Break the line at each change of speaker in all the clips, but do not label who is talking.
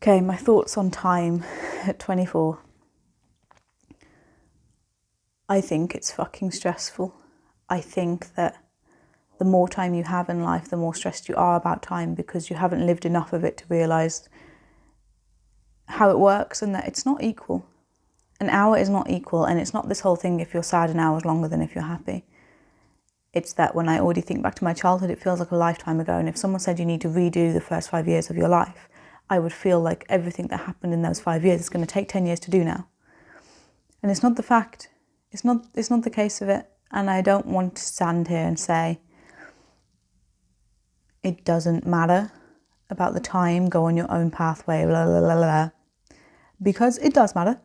Okay, my thoughts on time at 24. I think it's fucking stressful. I think that the more time you have in life, the more stressed you are about time because you haven't lived enough of it to realise how it works and that it's not equal. An hour is not equal, and it's not this whole thing if you're sad an hour is longer than if you're happy. It's that when I already think back to my childhood, it feels like a lifetime ago, and if someone said you need to redo the first 5 years of your life, I would feel like everything that happened in those 5 years is going to take 10 years to do now. And it's not the fact. It's not the case of it. And I don't want to stand here and say it doesn't matter about the time, go on your own pathway, blah, blah, blah, blah. Because it does matter.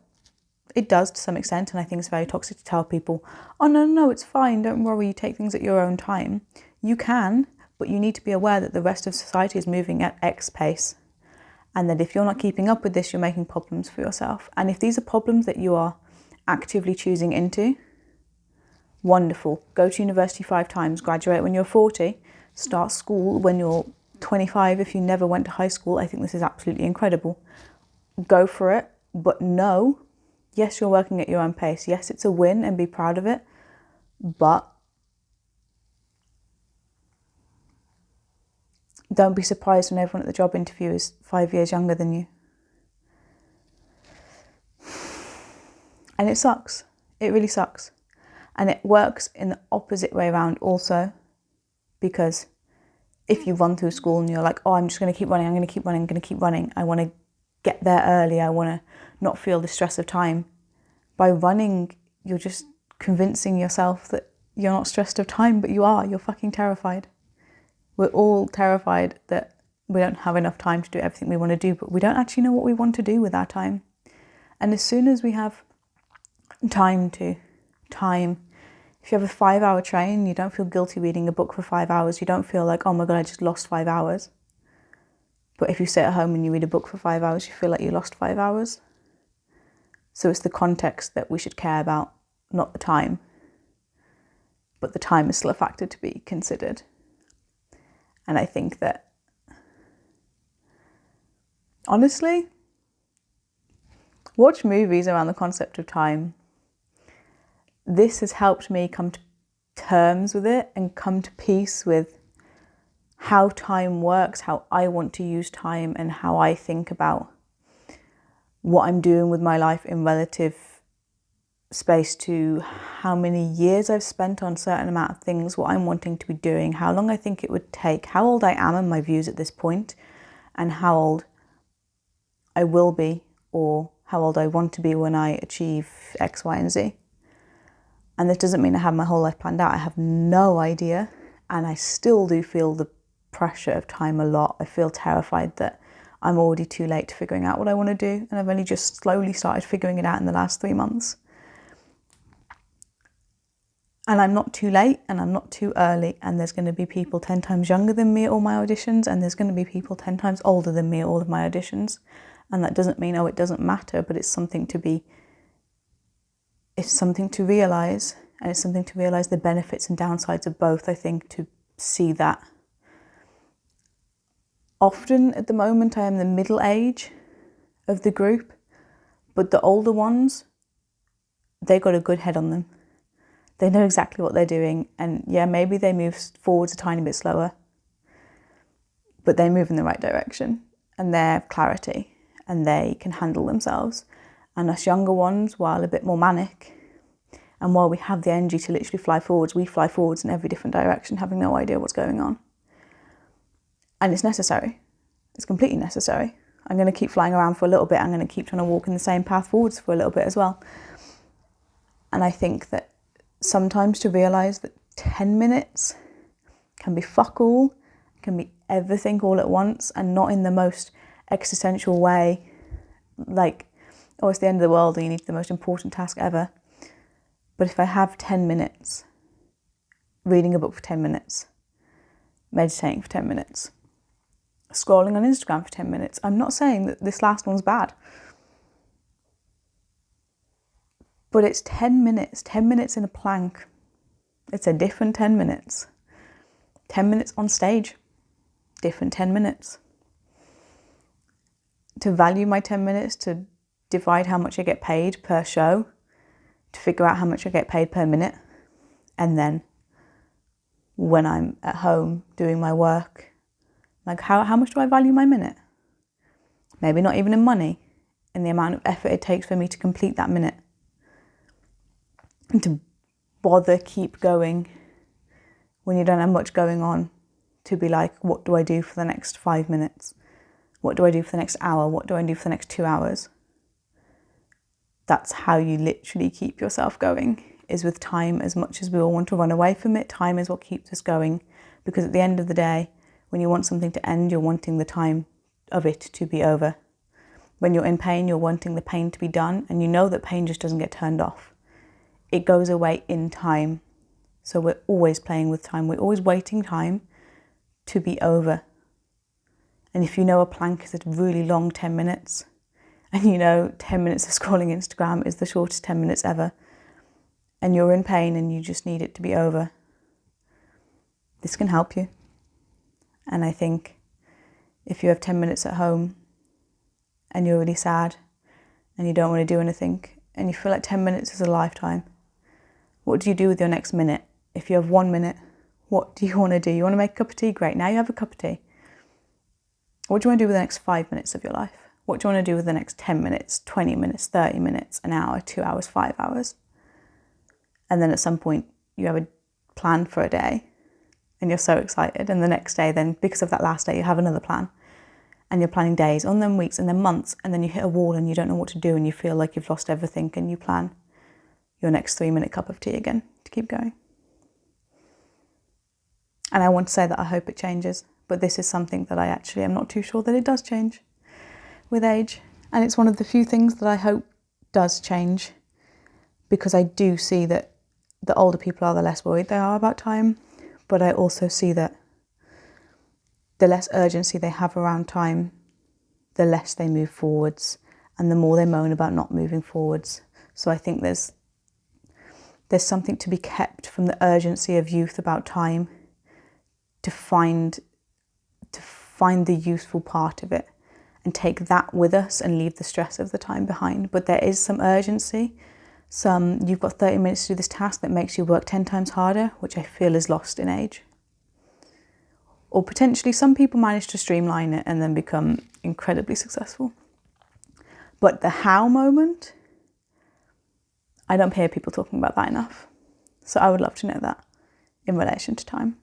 It does to some extent, and I think it's very toxic to tell people, oh, no, it's fine, don't worry, you take things at your own time. You can, but you need to be aware that the rest of society is moving at X pace. And that if you're not keeping up with this, you're making problems for yourself. And if these are problems that you are actively choosing into, wonderful. Go to university 5 times, graduate when you're 40, start school when you're 25 if you never went to high school. I think this is absolutely incredible. Go for it, but no, yes, you're working at your own pace. Yes, it's a win and be proud of it, but don't be surprised when everyone at the job interview is 5 years younger than you. And it sucks. It really sucks. And it works in the opposite way around also, because if you run through school and you're like, oh, I'm just going to keep running, I'm going to keep running, I'm going to keep running. I want to get there early. I want to not feel the stress of time. By running, you're just convincing yourself that you're not stressed of time, but you are. You're fucking terrified. We're all terrified that we don't have enough time to do everything we want to do, but we don't actually know what we want to do with our time. And as soon as we have time, if you have a 5-hour train, you don't feel guilty reading a book for 5 hours. You don't feel like, oh my God, I just lost 5 hours. But if you sit at home and you read a book for 5 hours, you feel like you lost 5 hours. So it's the context that we should care about, not the time. But the time is still a factor to be considered. And I think that, honestly, watch movies around the concept of time. This has helped me come to terms with it and come to peace with how time works, how I want to use time, and how I think about what I'm doing with my life in relative space to how many years I've spent on a certain amount of things, what I'm wanting to be doing, how long I think it would take, how old I am in my views at this point, and how old I will be, or how old I want to be when I achieve X, Y, and Z. And this doesn't mean I have my whole life planned out. I have no idea. And I still do feel the pressure of time a lot. I feel terrified that I'm already too late to figuring out what I want to do. And I've only just slowly started figuring it out in the last 3 months. And I'm not too late and I'm not too early. And there's going to be people 10 times younger than me at all my auditions. And there's going to be people 10 times older than me at all of my auditions. And that doesn't mean, oh, it doesn't matter, but it's something to realise, and it's something to realise the benefits and downsides of both, I think, to see that. Often at the moment I am the middle age of the group, but the older ones, they got a good head on them. They know exactly what they're doing, and yeah, maybe they move forwards a tiny bit slower, but they move in the right direction, and they have clarity, and they can handle themselves. And us younger ones, while a bit more manic, and while we have the energy to literally fly forwards, we fly forwards in every different direction, having no idea what's going on. And it's necessary. It's completely necessary. I'm going to keep flying around for a little bit. I'm going to keep trying to walk in the same path forwards for a little bit as well. And I think that sometimes to realise that 10 minutes can be fuck all, can be everything all at once, and not in the most existential way, like, oh, it's the end of the world and you need the most important task ever. But if I have 10 minutes, reading a book for 10 minutes, meditating for 10 minutes, scrolling on Instagram for 10 minutes, I'm not saying that this last one's bad. But it's 10 minutes in a plank. It's a different 10 minutes. 10 minutes on stage, different 10 minutes. to value my 10 minutes, to divide how much I get paid per show, to figure out how much I get paid per minute. And then when I'm at home doing my work, like how much do I value my minute? Maybe not even in money, in the amount of effort it takes for me to complete that minute. And to bother keep going when you don't have much going on, to be like, what do I do for the next 5 minutes? What do I do for the next hour? What do I do for the next 2 hours? That's how you literally keep yourself going, is with time. As much as we all want to run away from it, time is what keeps us going. Because at the end of the day, when you want something to end, you're wanting the time of it to be over. When you're in pain, you're wanting the pain to be done, and you know that pain just doesn't get turned off. It goes away in time. So we're always playing with time. We're always waiting time to be over. And if you know a plank is a really long 10 minutes, and you know 10 minutes of scrolling Instagram is the shortest 10 minutes ever, and you're in pain and you just need it to be over, this can help you. And I think if you have 10 minutes at home and you're really sad and you don't want to do anything and you feel like 10 minutes is a lifetime, what do you do with your next minute? If you have 1 minute, what do you want to do? You want to make a cup of tea? Great, now you have a cup of tea. What do you want to do with the next 5 minutes of your life? What do you want to do with the next 10 minutes, 20 minutes, 30 minutes, an hour, 2 hours, 5 hours? And then at some point you have a plan for a day and you're so excited. And the next day then, because of that last day, you have another plan. And you're planning days, and then weeks, and then months. And then you hit a wall and you don't know what to do and you feel like you've lost everything, and you plan your next 3-minute cup of tea again to keep going. And I want to say that I hope it changes. But this is something that I actually am not too sure that it does change with age. And it's one of the few things that I hope does change, because I do see that the older people are, the less worried they are about time. But I also see that the less urgency they have around time, the less they move forwards, and the more they moan about not moving forwards. So I think there's something to be kept from the urgency of youth about time, to find the useful part of it and take that with us and leave the stress of the time behind. But there is some urgency. You've got 30 minutes to do this task that makes you work 10 times harder, which I feel is lost in age. Or potentially some people manage to streamline it and then become incredibly successful. But the how moment, I don't hear people talking about that enough. So I would love to know that in relation to time.